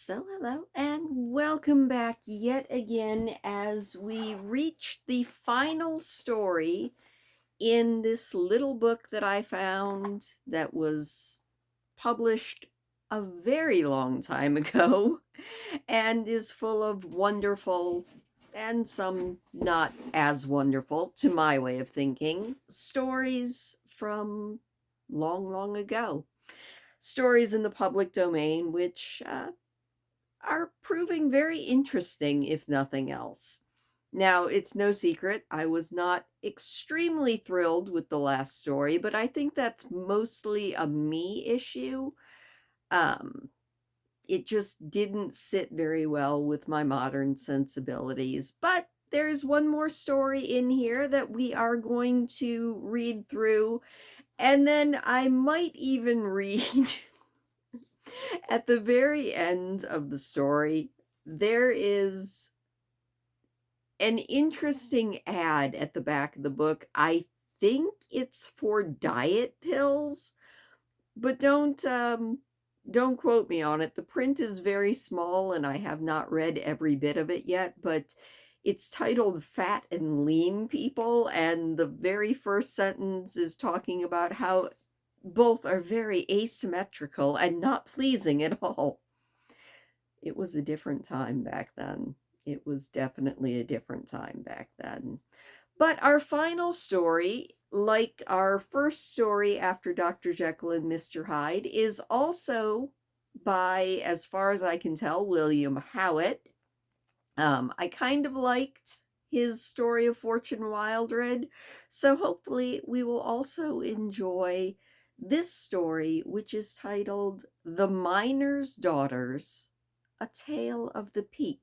So, hello and welcome back yet again as we reach the final story in this little book that I found that was published a very long time ago and is full of wonderful and some not as wonderful, to my way of thinking, stories from long, long ago. Stories in the public domain, which are proving very interesting, if nothing else. Now, it's no secret I was not extremely thrilled with the last story, but I think that's mostly a me issue. Um, it just didn't sit very well with my modern sensibilities. But there's one more story in here that we are going to read through, and then I might even read at the very end of the story. There is an interesting ad at the back of the book. I think it's for diet pills, but don't quote me on it. The print is very small and I have not read every bit of it yet, but it's titled Fat and Lean People, and the very first sentence is talking about how both are very asymmetrical and not pleasing at all. It was a different time back then. It was definitely a different time back then. But our final story, like our first story after Dr. Jekyll and Mr. Hyde, is also by, as far as I can tell, William Howitt. I kind of liked his story of Fortune Wildred, so hopefully we will also enjoy this story, which is titled The Miner's Daughters, A Tale of the Peak.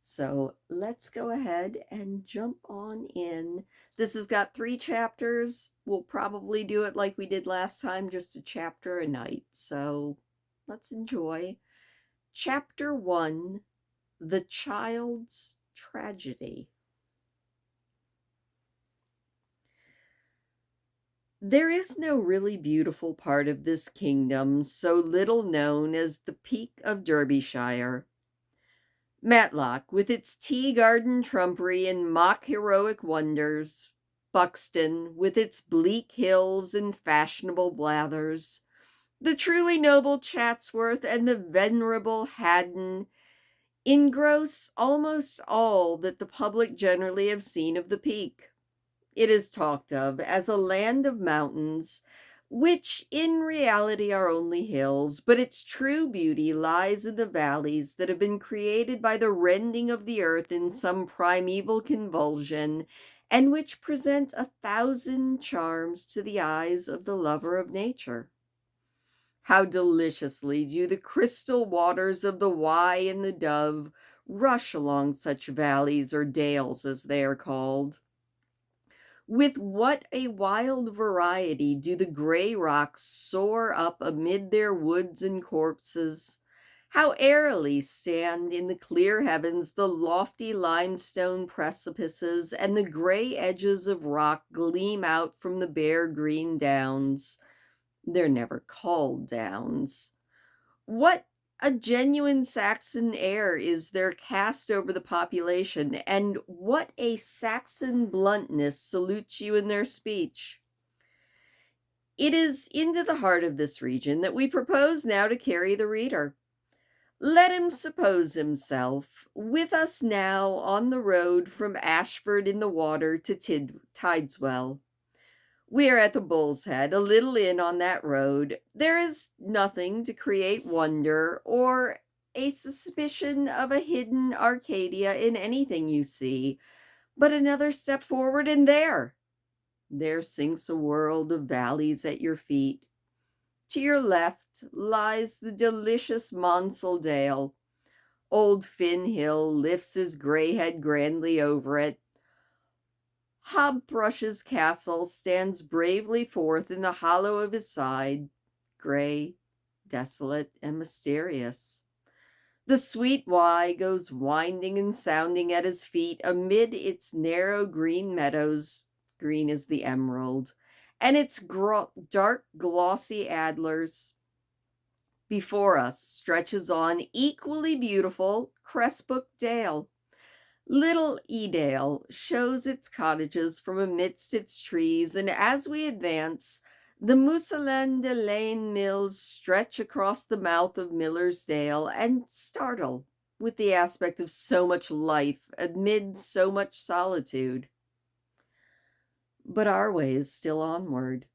So let's go ahead and jump on in. This has got 3 chapters. We'll probably do it like we did last time, just a chapter a night. So let's enjoy. Chapter 1, The Child's Tragedy. There is no really beautiful part of this kingdom so little known as the Peak of Derbyshire. Matlock, with its tea garden trumpery and mock heroic wonders, Buxton, with its bleak hills and fashionable blathers, the truly noble Chatsworth and the venerable Haddon engross almost all that the public generally have seen of the Peak. It is talked of as a land of mountains, which in reality are only hills, but its true beauty lies in the valleys that have been created by the rending of the earth in some primeval convulsion, and which present 1,000 charms to the eyes of the lover of nature. How deliciously do the crystal waters of the Wye and the Dove rush along such valleys, or dales as they are called. With what a wild variety do the gray rocks soar up amid their woods and copses! How airily stand in the clear heavens the lofty limestone precipices, and the gray edges of rock gleam out from the bare green downs. They're never called downs. What a genuine Saxon air is there cast over the population, and what a Saxon bluntness salutes you in their speech. It is into the heart of this region that we propose now to carry the reader. Let him suppose himself with us now on the road from Ashford in the Water to Tideswell. We are at the Bull's Head, a little inn on that road. There is nothing to create wonder or a suspicion of a hidden Arcadia in anything you see. But another step forward, and there sinks a world of valleys at your feet. To your left lies the delicious Monsell Dale. Old Finn Hill lifts his grey head grandly over it. Hobthrush's castle stands bravely forth in the hollow of his side, grey, desolate, and mysterious. The sweet Wye goes winding and sounding at his feet amid its narrow green meadows, green as the emerald, and its dark glossy adlers. Before us stretches on equally beautiful Cressbrook Dale. Little Edale shows its cottages from amidst its trees, and as we advance, the Mousselin de Laine mills stretch across the mouth of Miller's Dale and startle with the aspect of so much life amid so much solitude. But our way is still onward.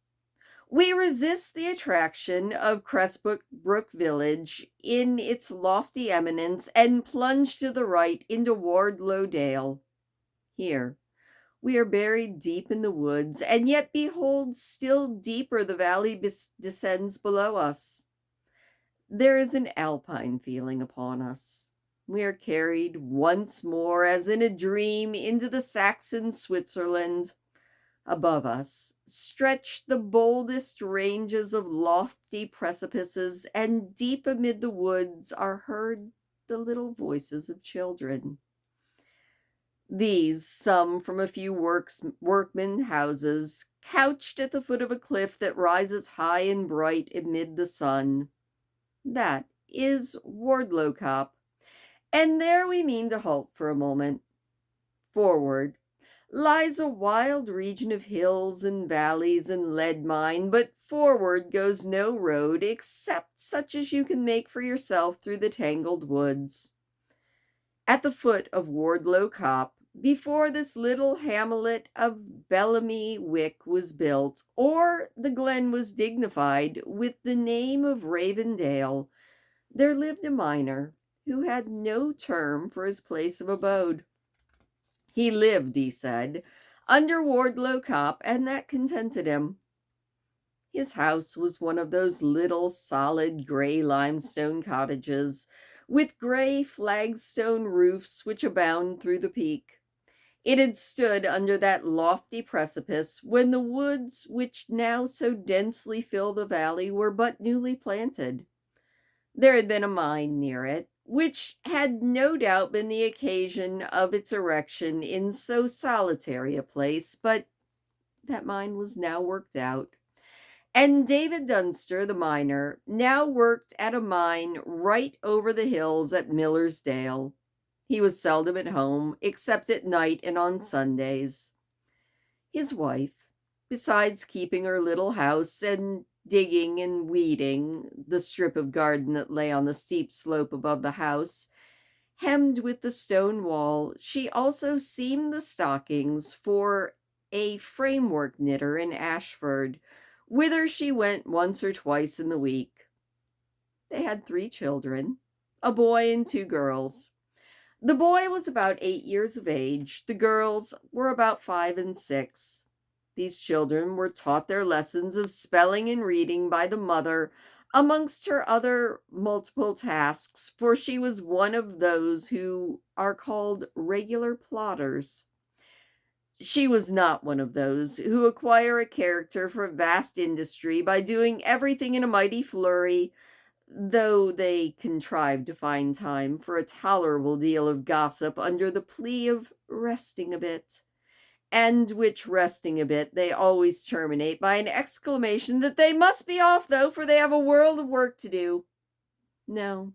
We resist the attraction of Cressbrook Village in its lofty eminence and plunge to the right into Wardlow Dale. Here, we are buried deep in the woods, and yet behold, still deeper the valley descends below us. There is an alpine feeling upon us. We are carried once more, as in a dream, into the Saxon Switzerland. Above us stretch the boldest ranges of lofty precipices, and deep amid the woods are heard the little voices of children. These, some from a few workmen houses, couched at the foot of a cliff that rises high and bright amid the sun. That is Wardlow Cop, and there we mean to halt for a moment. Forward lies a wild region of hills and valleys and lead mine, but forward goes no road except such as you can make for yourself through the tangled woods. At the foot of Wardlow Cop, before this little hamlet of Bellamy Wick was built, or the glen was dignified with the name of Ravendale, there lived a miner who had no term for his place of abode. He lived, he said, under Wardlow Cop, and that contented him. His house was one of those little solid gray limestone cottages with gray flagstone roofs which abound through the peak. It had stood under that lofty precipice when the woods which now so densely fill the valley were but newly planted. There had been a mine near it, which had no doubt been the occasion of its erection in so solitary a place, but that mine was now worked out. And David Dunster, the miner, now worked at a mine right over the hills at Miller's Dale. He was seldom at home, except at night and on Sundays. His wife, besides keeping her little house and digging and weeding the strip of garden that lay on the steep slope above the house, hemmed with the stone wall, she also seamed the stockings for a framework knitter in Ashford, whither she went once or twice in the week. They had 3 children, a boy and 2 girls. The boy was about 8 years of age. The girls were about 5 and 6. These children were taught their lessons of spelling and reading by the mother, amongst her other multiple tasks, for she was one of those who are called regular plodders. She was not one of those who acquire a character for vast industry by doing everything in a mighty flurry, though they contrived to find time for a tolerable deal of gossip under the plea of resting a bit, and which resting a bit they always terminate by an exclamation that they must be off, though, for they have a world of work to do. No,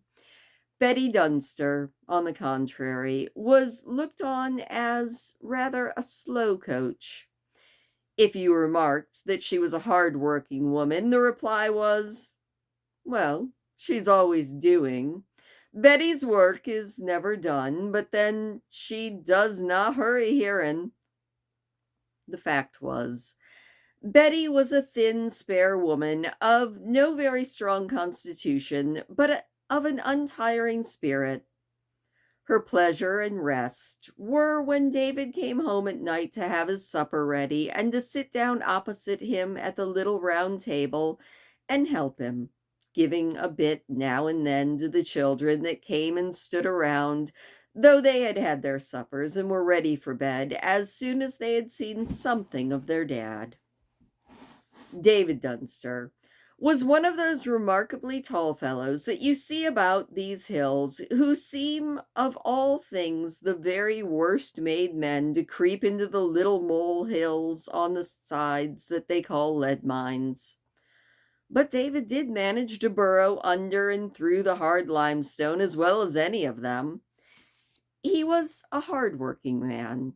Betty Dunster, on the contrary, was looked on as rather a slow coach. If you remarked that she was a hard-working woman, the reply was, well, she's always doing. Betty's work is never done, but then she does not hurry herein. The fact was, Betty was a thin, spare woman of no very strong constitution, but of an untiring spirit. Her pleasure and rest were when David came home at night to have his supper ready and to sit down opposite him at the little round table and help him, giving a bit now and then to the children that came and stood around, though they had had their suppers and were ready for bed as soon as they had seen something of their dad. David Dunster was one of those remarkably tall fellows that you see about these hills, who seem of all things the very worst made men to creep into the little mole hills on the sides that they call lead mines. But David did manage to burrow under and through the hard limestone as well as any of them. He was a hard-working man,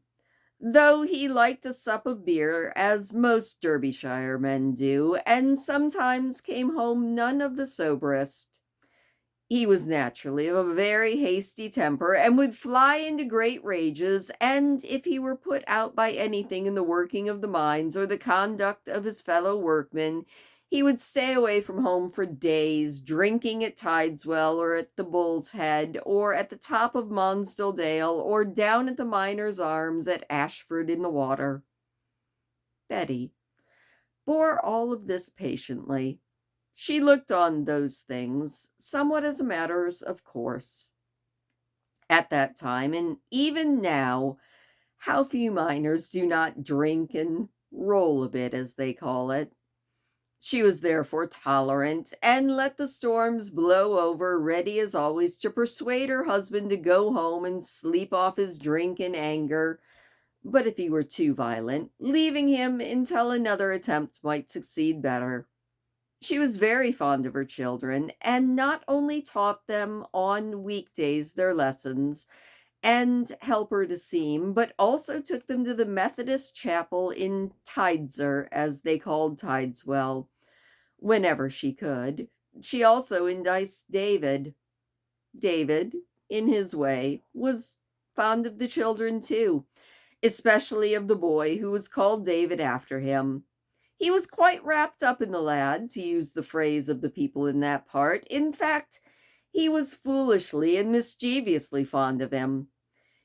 though he liked a sup of beer, as most Derbyshire men do, and sometimes came home none of the soberest. He was naturally of a very hasty temper, and would fly into great rages, and if he were put out by anything in the working of the mines or the conduct of his fellow workmen, he would stay away from home for days, drinking at Tideswell or at the Bull's Head, or at the top of Monsdale Dale, or down at the Miners' Arms at Ashford in the Water. Betty bore all of this patiently. She looked on those things somewhat as a matter of course. At that time, and even now, how few miners do not drink and roll a bit, as they call it. She was therefore tolerant, and let the storms blow over, ready as always to persuade her husband to go home and sleep off his drink and anger, but if he were too violent, leaving him until another attempt might succeed better. She was very fond of her children, and not only taught them on weekdays their lessons and help her to seam, but also took them to the Methodist chapel in Tidesor, as they called Tideswell, whenever she could. She also enticed David. David, in his way, was fond of the children too, especially of the boy who was called David after him. He was quite wrapped up in the lad, to use the phrase of the people in that part. In fact, he was foolishly and mischievously fond of him.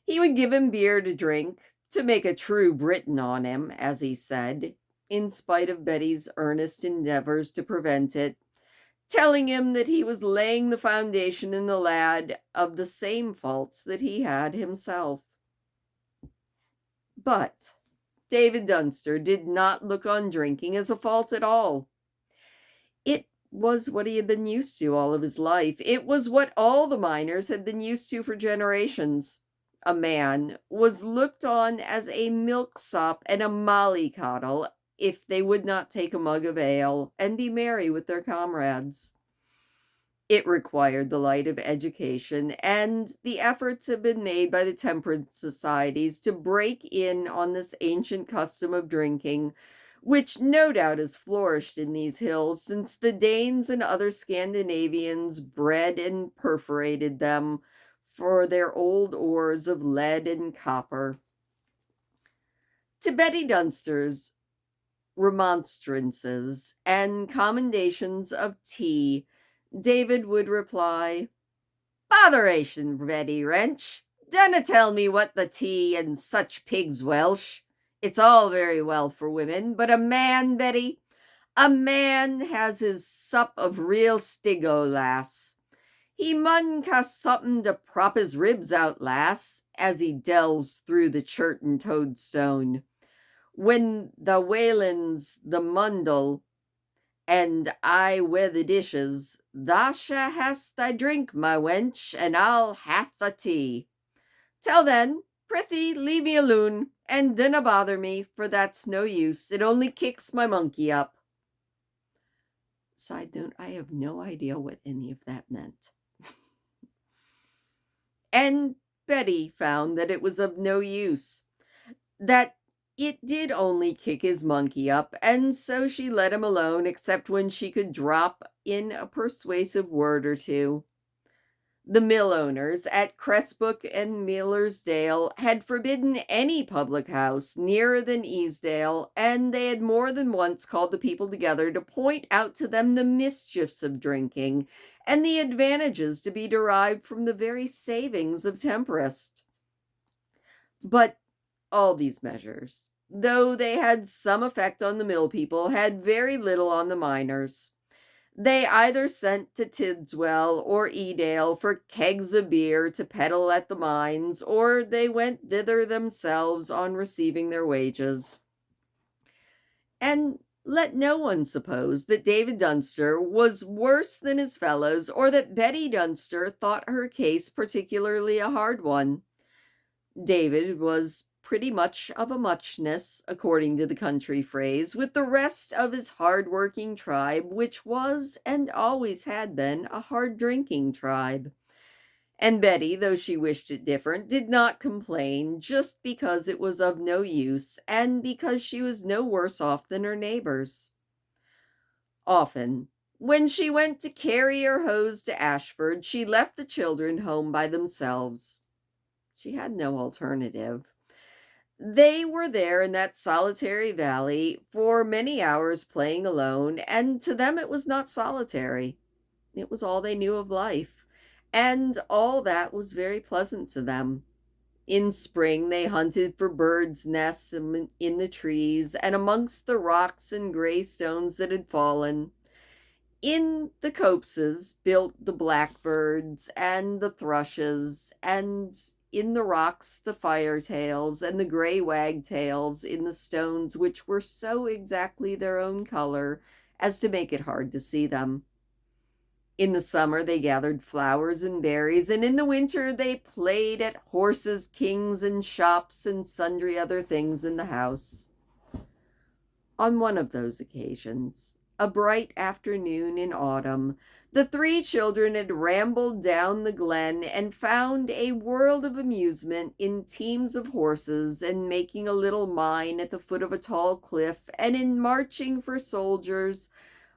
He would give him beer to drink, to make a true Briton on him, as he said, in spite of Betty's earnest endeavors to prevent it, telling him that he was laying the foundation in the lad of the same faults that he had himself. But David Dunster did not look on drinking as a fault at all. It was what he had been used to all of his life. It was what all the miners had been used to for generations. A man was looked on as a milksop and a mollycoddle if they would not take a mug of ale and be merry with their comrades. It required the light of education, and the efforts have been made by the temperance societies to break in on this ancient custom of drinking, which no doubt has flourished in these hills since the Danes and other Scandinavians bred and perforated them for their old ores of lead and copper. To Betty Dunster's remonstrances and commendations of tea, David would reply, "Botheration, Betty Wrench! Dinna tell me what the tea and such pig's Welsh. It's all very well for women, but a man, Betty, a man has his sup of real stigo, lass. He mun cast something to prop his ribs out, lass, as he delves through the Churton toadstone. When the Waylands, the Mundle, and I wi' the dishes, thou sha hast thy drink, my wench, and I'll hath the tea. Till then, prithee leave me alone, and dinna bother me, for that's no use. It only kicks my monkey up." Side note, I have no idea what any of that meant. And Betty found that it was of no use, that it did only kick his monkey up, and so she let him alone, except when she could drop in a persuasive word or two. The mill owners at Cressbrook and Millersdale had forbidden any public house nearer than Easdale, and they had more than once called the people together to point out to them the mischiefs of drinking and the advantages to be derived from the very savings of temperance. But all these measures, though they had some effect on the mill people, had very little on the miners. They either sent to Tideswell or Edale for kegs of beer to peddle at the mines, or they went thither themselves on receiving their wages. And let no one suppose that David Dunster was worse than his fellows, or that Betty Dunster thought her case particularly a hard one. David was pretty much of a muchness, according to the country phrase, with the rest of his hard-working tribe, which was and always had been a hard-drinking tribe. And Betty, though she wished it different, did not complain, just because it was of no use, and because she was no worse off than her neighbors. Often, when she went to carry her hose to Ashford, she left the children home by themselves. She had no alternative. They were there in that solitary valley for many hours playing alone, and to them it was not solitary. It was all they knew of life, and all that was very pleasant to them. In spring, they hunted for birds' nests in the trees and amongst the rocks and gray stones that had fallen. In the copses built the blackbirds and the thrushes, and in the rocks the firetails and the gray wagtails in the stones, which were so exactly their own color as to make it hard to see them. In the summer they gathered flowers and berries, and in the winter they played at horses, kings, and shops, and sundry other things in the house. On one of those occasions, a bright afternoon in autumn, the three children had rambled down the glen and found a world of amusement in teams of horses, and making a little mine at the foot of a tall cliff, and in marching for soldiers,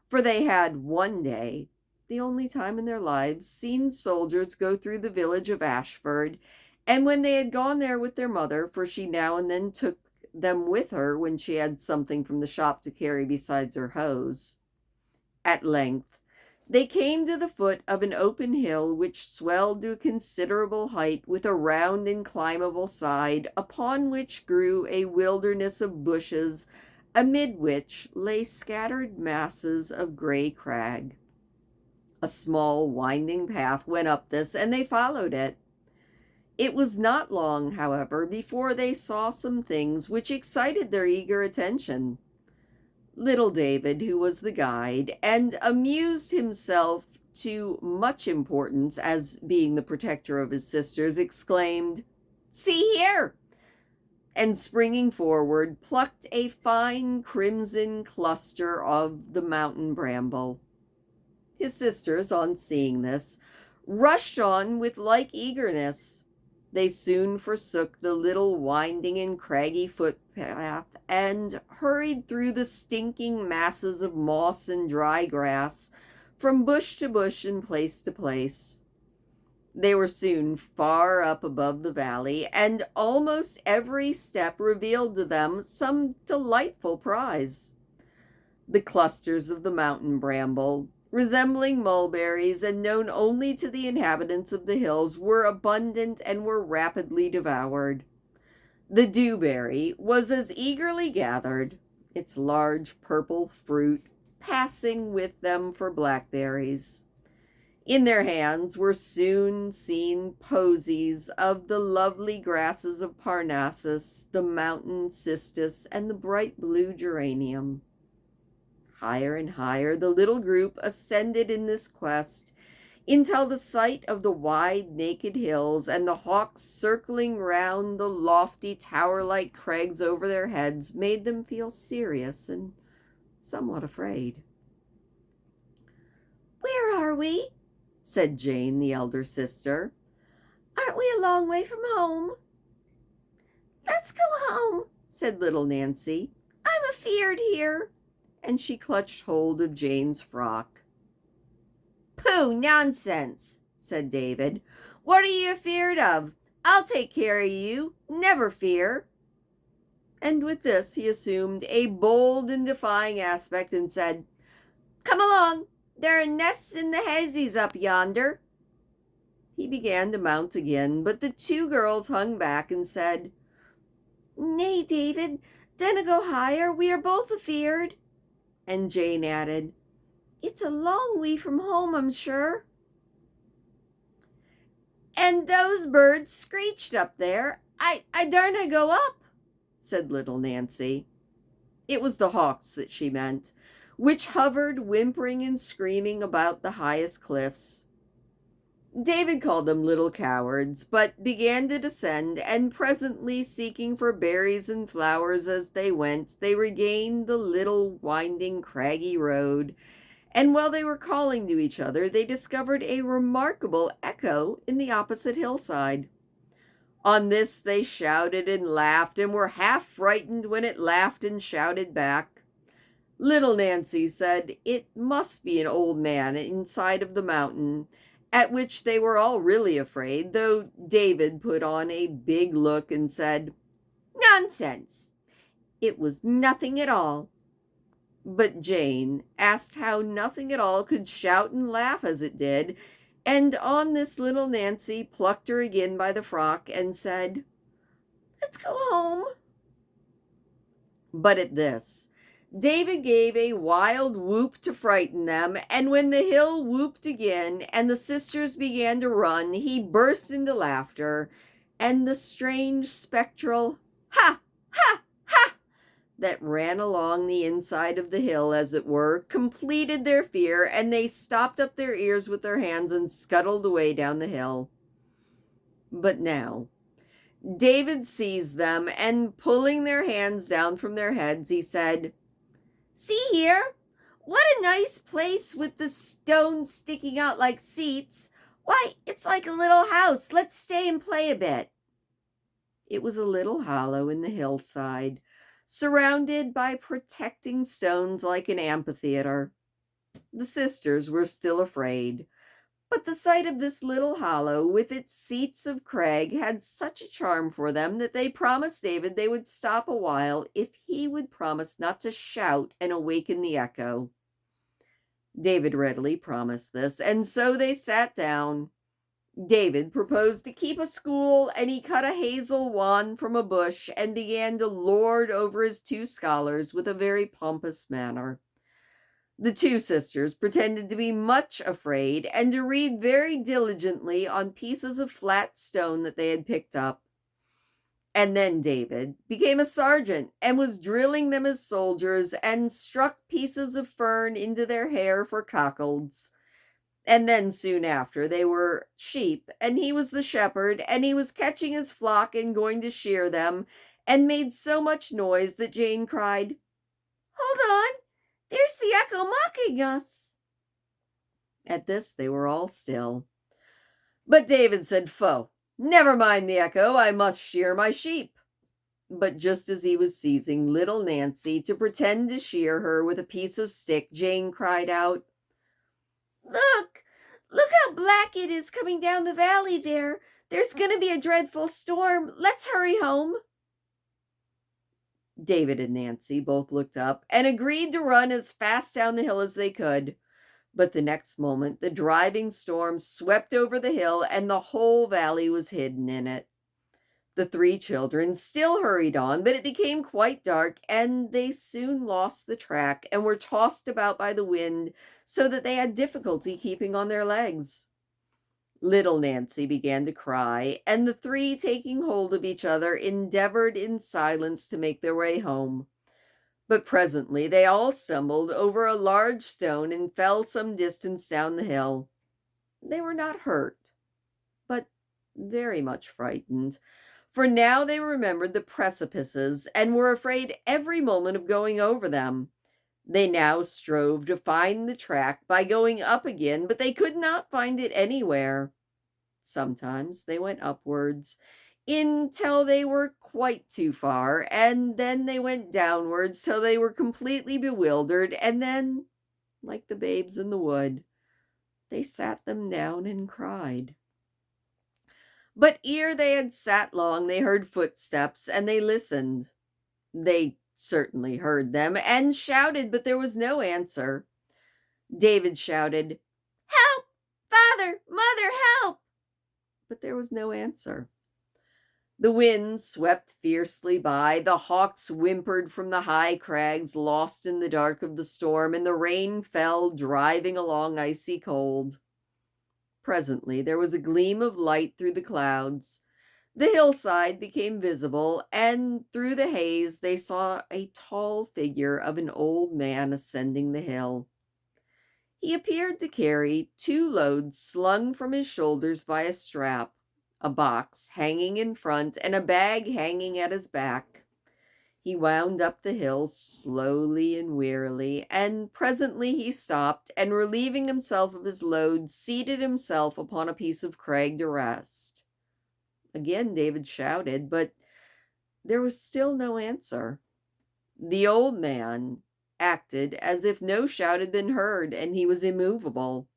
for they had one day, the only time in their lives, seen soldiers go through the village of Ashford, and when they had gone there with their mother, for she now and then took them with her when she had something from the shop to carry besides her hose. At length, they came to the foot of an open hill which swelled to a considerable height with a round and climbable side, upon which grew a wilderness of bushes, amid which lay scattered masses of gray crag. A small winding path went up this, and they followed it. It was not long, however, before they saw some things which excited their eager attention. Little David, who was the guide, and amused himself to much importance as being the protector of his sisters, exclaimed, "See here!" and springing forward, plucked a fine crimson cluster of the mountain bramble. His sisters, on seeing this, rushed on with like eagerness. They soon forsook the little winding and craggy footpath and hurried through the stinking masses of moss and dry grass, from bush to bush and place to place. They were soon far up above the valley, and almost every step revealed to them some delightful prize. The clusters of the mountain bramble, resembling mulberries and known only to the inhabitants of the hills, were abundant and were rapidly devoured. The dewberry was as eagerly gathered, its large purple fruit passing with them for blackberries. In their hands were soon seen posies of the lovely grasses of Parnassus, the mountain cistus, and the bright blue geranium. Higher and higher the little group ascended in this quest, until the sight of the wide, naked hills and the hawks circling round the lofty, tower-like crags over their heads made them feel serious and somewhat afraid. "Where are we?" said Jane, the elder sister. "Aren't we a long way from home?" "Let's go home," said little Nancy. "I'm afeared here." And she clutched hold of Jane's frock. "Pooh, nonsense," said David. "What are you afeared of? I'll take care of you, never fear." And with this he assumed a bold and defying aspect and said, "Come along, there are nests in the hazies up yonder." He began to mount again, but the two girls hung back and said, "Nay, David, dinna go higher, we are both afeared." And Jane added, "It's a long way from home, I'm sure." "And those birds screeched up there. I daurna go up," said little Nancy. It was the hawks that she meant, which hovered whimpering and screaming about the highest cliffs. David called them little cowards, but began to descend, and presently, seeking for berries and flowers as they went, they regained the little winding craggy road, and while they were calling to each other, they discovered a remarkable echo in the opposite hillside. On this they shouted and laughed, and were half frightened when it laughed and shouted back. Little Nancy said it must be an old man inside of the mountain, at which they were all really afraid, though David put on a big look and said, "Nonsense! It was nothing at all." But Jane asked how nothing at all could shout and laugh as it did, and on this little Nancy plucked her again by the frock and said, "Let's go home." But at this, David gave a wild whoop to frighten them, and when the hill whooped again and the sisters began to run, he burst into laughter, and the strange spectral "ha, ha, ha" that ran along the inside of the hill, as it were, completed their fear, and they stopped up their ears with their hands and scuttled away down the hill. But now David seized them, and pulling their hands down from their heads, he said, "See here, what a nice place with the stones sticking out like seats. Why, it's like a little house. Let's stay and play a bit." It was a little hollow in the hillside, surrounded by protecting stones like an amphitheater. The sisters were still afraid, but the sight of this little hollow with its seats of crag had such a charm for them that they promised David they would stop a while if he would promise not to shout and awaken the echo. David readily promised this, and so they sat down. David proposed to keep a school, and he cut a hazel wand from a bush and began to lord over his two scholars with a very pompous manner. The two sisters pretended to be much afraid and to read very diligently on pieces of flat stone that they had picked up. And then David became a sergeant and was drilling them as soldiers and struck pieces of fern into their hair for cockles. And then soon after they were sheep, and he was the shepherd, and he was catching his flock and going to shear them, and made so much noise that Jane cried, "Hold on! There's the echo mocking us." At this they were all still. But David said, "Foh, never mind the echo, I must shear my sheep." But just as he was seizing little Nancy to pretend to shear her with a piece of stick, Jane cried out, "Look! Look how black it is coming down the valley there. There's going to be a dreadful storm. Let's hurry home." David and Nancy both looked up and agreed to run as fast down the hill as they could. But the next moment, the driving storm swept over the hill, and the whole valley was hidden in it. The three children still hurried on, but it became quite dark, and they soon lost the track and were tossed about by the wind, so that they had difficulty keeping on their legs. Little Nancy began to cry, and the three, taking hold of each other, endeavored in silence to make their way home. But presently they all stumbled over a large stone and fell some distance down the hill. They were not hurt, but very much frightened, for now they remembered the precipices and were afraid every moment of going over them. They now strove to find the track by going up again, but they could not find it anywhere. Sometimes they went upwards until they were quite too far, and then they went downwards till they were completely bewildered, and then, like the babes in the wood, they sat them down and cried. But ere they had sat long, they heard footsteps, and they listened. They certainly heard them, and shouted, but there was no answer. David shouted, "Help! Father! Mother, help!" But there was no answer. The wind swept fiercely by, the hawks whimpered from the high crags lost in the dark of the storm, and the rain fell, driving along icy cold. Presently there was a gleam of light through the clouds. The hillside became visible, and through the haze they saw a tall figure of an old man ascending the hill. He appeared to carry 2 loads slung from his shoulders by a strap, a box hanging in front, and a bag hanging at his back. He wound up the hill slowly and wearily, and presently he stopped, and relieving himself of his load, seated himself upon a piece of crag to rest. Again David shouted, but there was still no answer. The old man acted as if no shout had been heard, and he was immovable.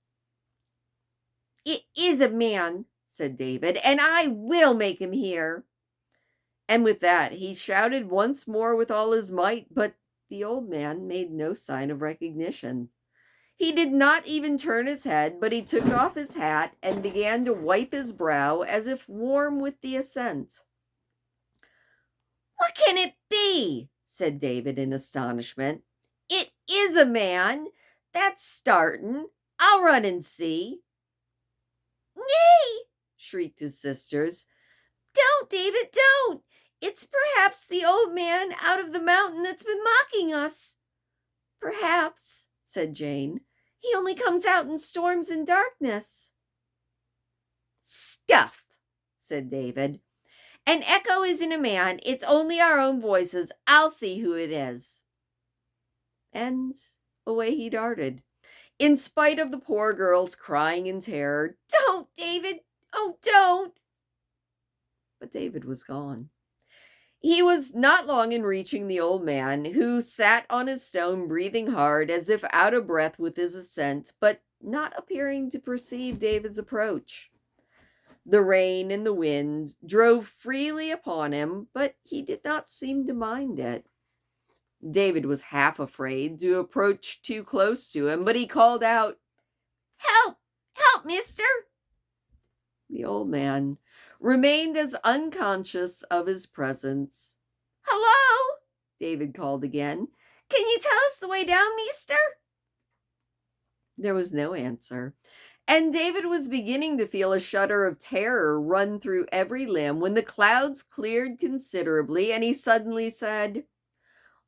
"It is a man," said David, "and I will make him hear." And with that he shouted once more with all his might, but the old man made no sign of recognition. He did not even turn his head, but he took off his hat and began to wipe his brow as if warm with the ascent. "What can it be?" said David in astonishment. "It is a man. That's startin'. I'll run and see." "Nay!" shrieked his sisters. "Don't, David, don't! It's perhaps the old man out of the mountain that's been mocking us." "Perhaps," said Jane. "He only comes out in storms and darkness." "Stuff!" said David. "An echo isn't a man. It's only our own voices. I'll see who it is." And away he darted, in spite of the poor girls crying in terror, "Don't, David! Oh, don't!" But David was gone. He was not long in reaching the old man, who sat on his stone breathing hard, as if out of breath with his ascent, but not appearing to perceive David's approach. The rain and the wind drove freely upon him, but he did not seem to mind it. David was half afraid to approach too close to him, but he called out, "Help! Help, mister!" The old man remained as unconscious of his presence. "Hello!" David called again. "Can you tell us the way down, meester?" There was no answer, and David was beginning to feel a shudder of terror run through every limb when the clouds cleared considerably, and he suddenly said,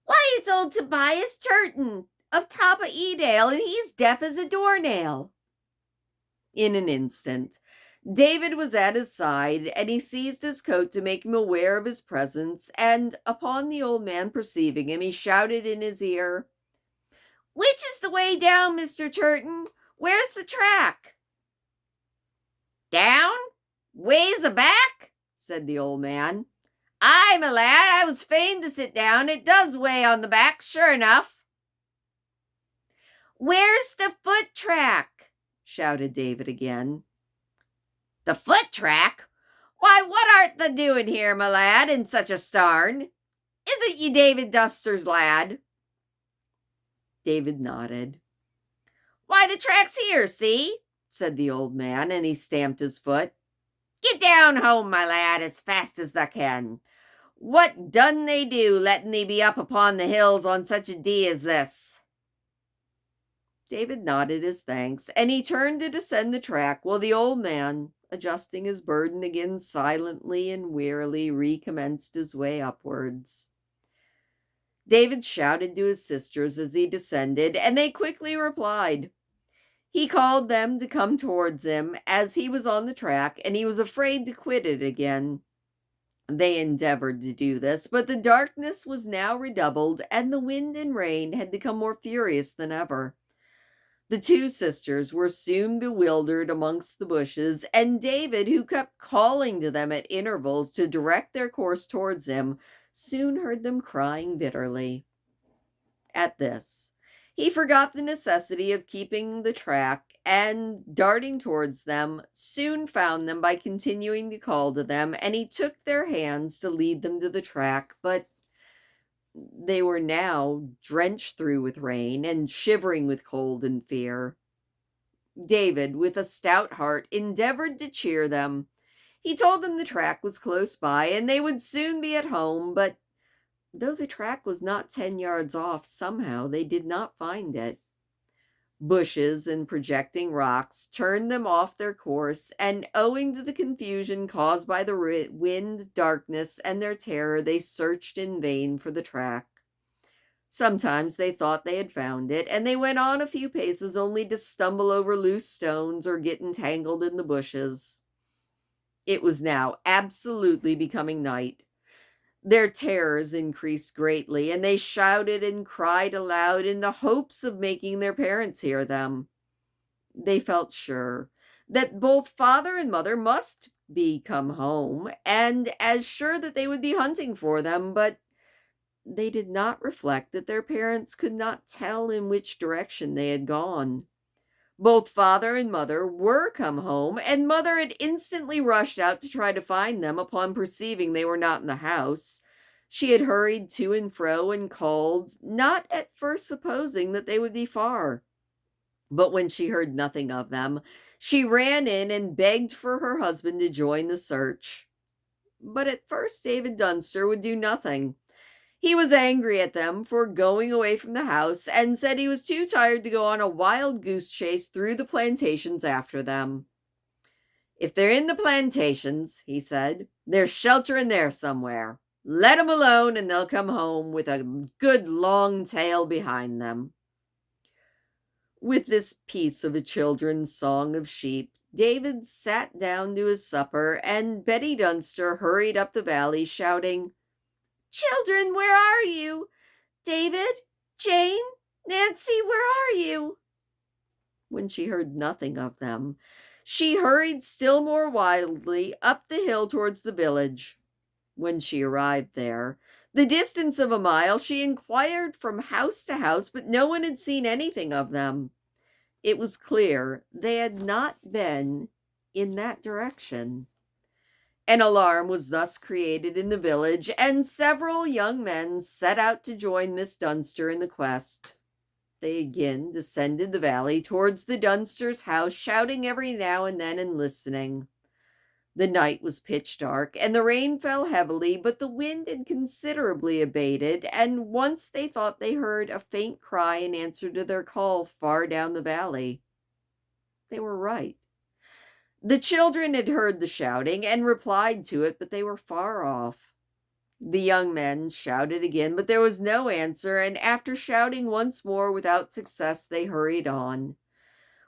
"Why, it's old Tobias Turton of top of Edale, and he's deaf as a doornail." In an instant, David was at his side, and he seized his coat to make him aware of his presence, and upon the old man perceiving him, he shouted in his ear, "Which is the way down, Mr. Turton? Where's the track?" "Down? Ways aback?" said the old man. "Aye, my lad, I was fain to sit down. It does weigh on the back, sure enough." "Where's the foot track?" shouted David again. "The foot track? Why, what art thou doing here, my lad, in such a starn? Isn't ye David Duster's lad?" David nodded. "Why, the track's here, see?" said the old man, and he stamped his foot. "Get down home, my lad, as fast as thou can. What done they do, letting thee be up upon the hills on such a dee as this?" David nodded his thanks, and he turned to descend the track, while the old man, adjusting his burden again silently and wearily, recommenced his way upwards. David shouted to his sisters as he descended, and they quickly replied. He called them to come towards him, as he was on the track, and he was afraid to quit it again. They endeavored to do this, but the darkness was now redoubled, and the wind and rain had become more furious than ever. The 2 sisters were soon bewildered amongst the bushes, and David, who kept calling to them at intervals to direct their course towards him, soon heard them crying bitterly. At this, he forgot the necessity of keeping the track, and, darting towards them, soon found them by continuing to call to them, and he took their hands to lead them to the track, but they were now drenched through with rain and shivering with cold and fear. David, with a stout heart, endeavored to cheer them. He told them the track was close by and they would soon be at home, but though the track was not 10 yards off, somehow they did not find it. Bushes and projecting rocks turned them off their course, and owing to the confusion caused by the wind, darkness, and their terror, they searched in vain for the track. Sometimes they thought they had found it, and they went on a few paces only to stumble over loose stones or get entangled in the bushes. It was now absolutely becoming night. Their terrors increased greatly, and they shouted and cried aloud in the hopes of making their parents hear them. They felt sure that both father and mother must be come home, and as sure that they would be hunting for them, but they did not reflect that their parents could not tell in which direction they had gone. Both father and mother were come home, and mother had instantly rushed out to try to find them upon perceiving they were not in the house. She had hurried to and fro and called, not at first supposing that they would be far. But when she heard nothing of them, she ran in and begged for her husband to join the search. But at first David Dunster would do nothing. He was angry at them for going away from the house and said he was too tired to go on a wild goose chase through the plantations after them. "If they're in the plantations," he said, "there's shelter in there somewhere. Let 'em alone and they'll come home with a good long tail behind them." With this piece of a children's song of sheep, David sat down to his supper, and Betty Dunster hurried up the valley shouting, "Children, where are you? David, Jane, Nancy, where are you?" When she heard nothing of them, she hurried still more wildly up the hill towards the village. When she arrived there, the distance of a mile, she inquired from house to house, but no one had seen anything of them. It was clear they had not been in that direction. An alarm was thus created in the village, and several young men set out to join Miss Dunster in the quest. They again descended the valley towards the Dunsters' house, shouting every now and then and listening. The night was pitch dark, and the rain fell heavily, but the wind had considerably abated, and once they thought they heard a faint cry in answer to their call far down the valley. They were right. The children had heard the shouting and replied to it, but they were far off. The young men shouted again, but there was no answer, and after shouting once more without success, they hurried on.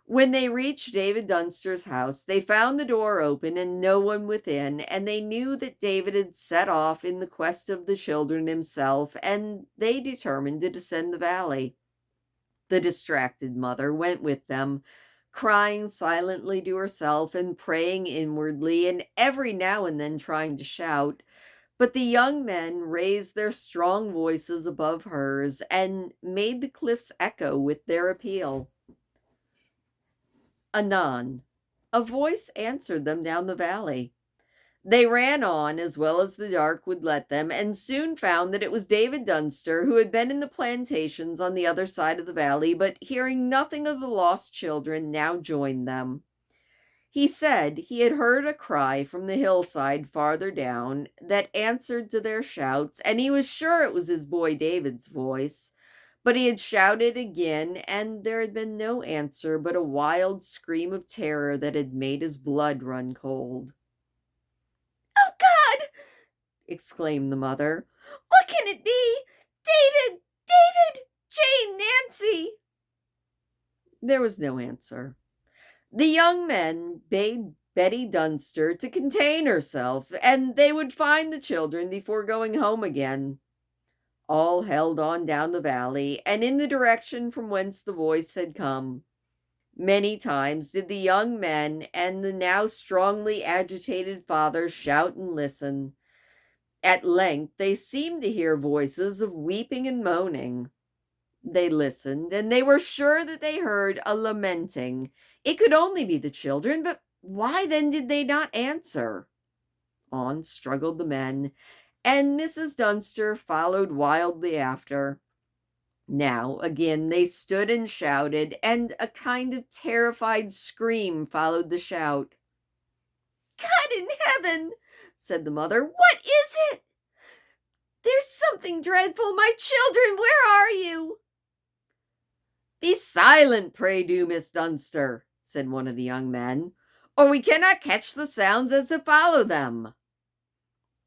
When they reached David Dunster's house, they found the door open and no one within, and they knew that David had set off in the quest of the children himself, and they determined to descend the valley. The distracted mother went with them, crying silently to herself and praying inwardly, and every now and then trying to shout. But the young men raised their strong voices above hers and made the cliffs echo with their appeal. Anon, a voice answered them down the valley. They ran on as well as the dark would let them, and soon found that it was David Dunster, who had been in the plantations on the other side of the valley, but hearing nothing of the lost children, now joined them. He said he had heard a cry from the hillside farther down that answered to their shouts, and he was sure it was his boy David's voice. But he had shouted again, and there had been no answer but a wild scream of terror that had made his blood run cold. "Oh, God!" exclaimed the mother. "What can it be? David! David! Jane! Nancy!" There was no answer. The young men bade Betty Dunster to contain herself, and they would find the children before going home again. All held on down the valley, and in the direction from whence the voice had come. Many times did the young men and the now strongly agitated father shout and listen. At length they seemed to hear voices of weeping and moaning. They listened, and they were sure that they heard a lamenting. It could only be the children, but why then did they not answer? On struggled the men, and Mrs. Dunster followed wildly after. Now again they stood and shouted, and a kind of terrified scream followed the shout. "God in heaven!" said the mother. "What is it? There's something dreadful. My children, where are you?" "Be silent, pray do, Miss Dunster," said one of the young men, "or we cannot catch the sounds as to follow them."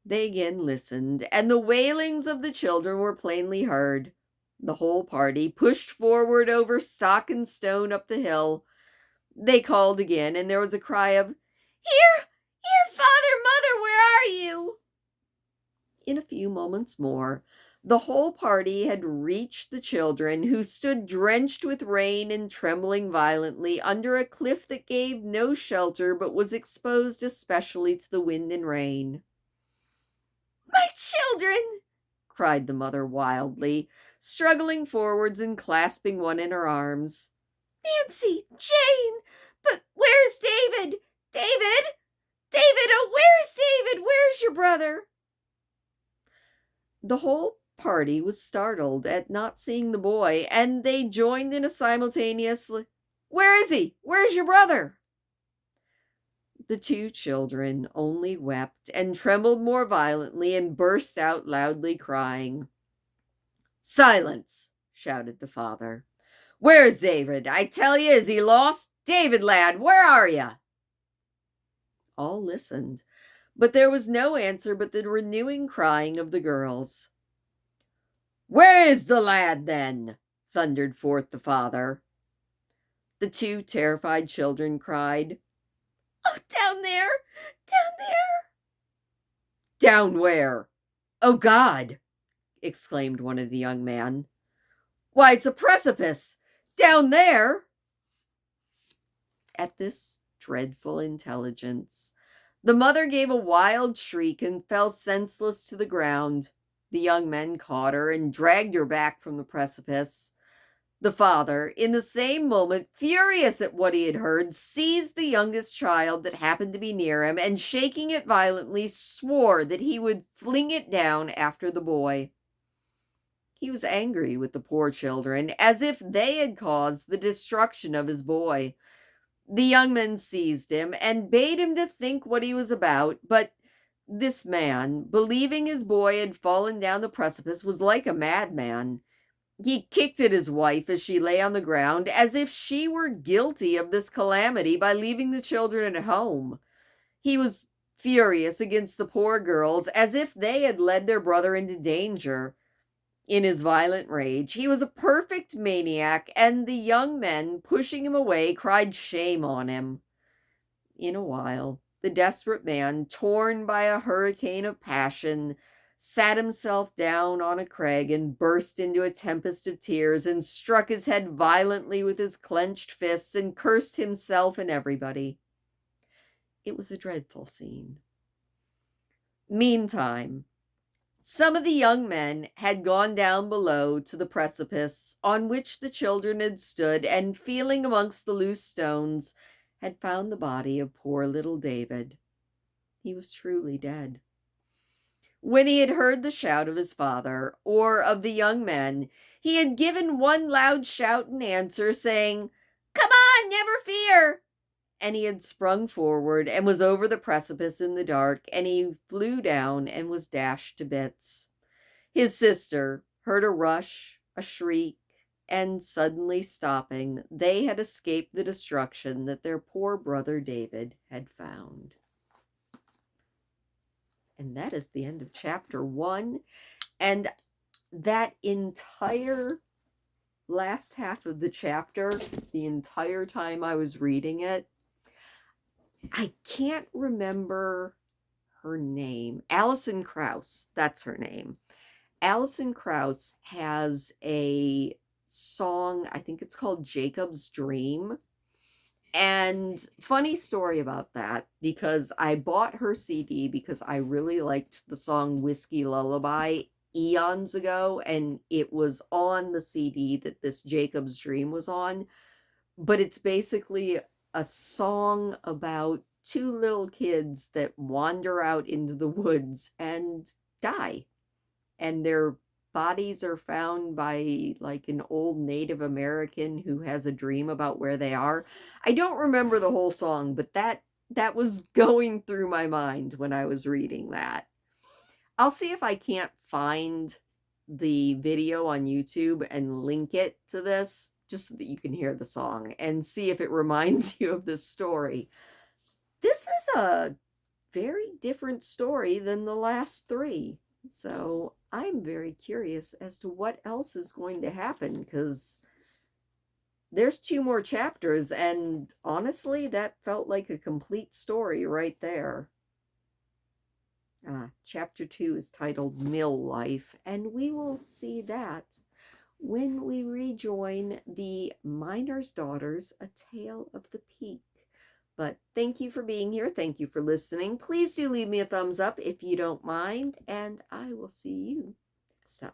They again listened, and the wailings of the children were plainly heard. The whole party pushed forward over stock and stone up the hill. They called again, and there was a cry of, "Here! Here, father, mother, where are you?" In a few moments more, the whole party had reached the children, who stood drenched with rain and trembling violently under a cliff that gave no shelter but was exposed especially to the wind and rain. "My children!" cried the mother wildly, struggling forwards and clasping one in her arms. "Nancy! Jane! But where's David? David! David! Oh, where's David? Where's your brother?" The whole party was startled at not seeing the boy, and they joined in a simultaneous, "Where is he? Where's your brother?" The two children only wept and trembled more violently and burst out loudly crying. "Silence!" shouted the father. "Where's David? I tell you, is he lost? David, lad, where are you?" All listened, but there was no answer but the renewing crying of the girls. "Where is the lad, then?" thundered forth the father. The two terrified children cried, "Oh, down there! Down there!" "Down where? Oh, God!" exclaimed one of the young men. "Why, it's a precipice! Down there!" At this dreadful intelligence, the mother gave a wild shriek and fell senseless to the ground. The young men caught her and dragged her back from the precipice. The father, in the same moment, furious at what he had heard, seized the youngest child that happened to be near him, and shaking it violently, swore that he would fling it down after the boy. He was angry with the poor children, as if they had caused the destruction of his boy. The young men seized him and bade him to think what he was about, but this man, believing his boy had fallen down the precipice, was like a madman. He kicked at his wife as she lay on the ground, as if she were guilty of this calamity by leaving the children at home. He was furious against the poor girls, as if they had led their brother into danger. In his violent rage, he was a perfect maniac, and the young men, pushing him away, cried shame on him. In a while, the desperate man, torn by a hurricane of passion, sat himself down on a crag and burst into a tempest of tears and struck his head violently with his clenched fists and cursed himself and everybody. It was a dreadful scene. Meantime, some of the young men had gone down below to the precipice on which the children had stood, and feeling amongst the loose stones, had found the body of poor little David. He was truly dead. When he had heard the shout of his father, or of the young men, he had given one loud shout in answer, saying, "Come on, never fear!" And he had sprung forward and was over the precipice in the dark, and he flew down and was dashed to bits. His sister heard a rush, a shriek, and suddenly stopping, they had escaped the destruction that their poor brother David had found. And that is the end of chapter 1. And that entire last half of the chapter, the entire time I was reading it, I can't remember her name. Alison Krauss, that's her name. Alison Krauss has a song, I think it's called Jacob's Dream. And funny story about that, because I bought her CD because I really liked the song Whiskey Lullaby eons ago, and it was on the CD that this Jacob's Dream was on. But it's basically a song about two little kids that wander out into the woods and die. And their bodies are found by like an old Native American who has a dream about where they are. I don't remember the whole song, but that was going through my mind when I was reading that. I'll see if I can't find the video on YouTube and link it to this, just so that you can hear the song and see if it reminds you of this story. This is a very different story than the last three. So I'm very curious as to what else is going to happen, because there's 2 more chapters, and honestly, that felt like a complete story right there. Chapter 2 is titled Mill Life, and we will see that when we rejoin the Miner's Daughters, A Tale of the Peak. But thank you for being here. Thank you for listening. Please do leave me a thumbs up if you don't mind, and I will see you next time.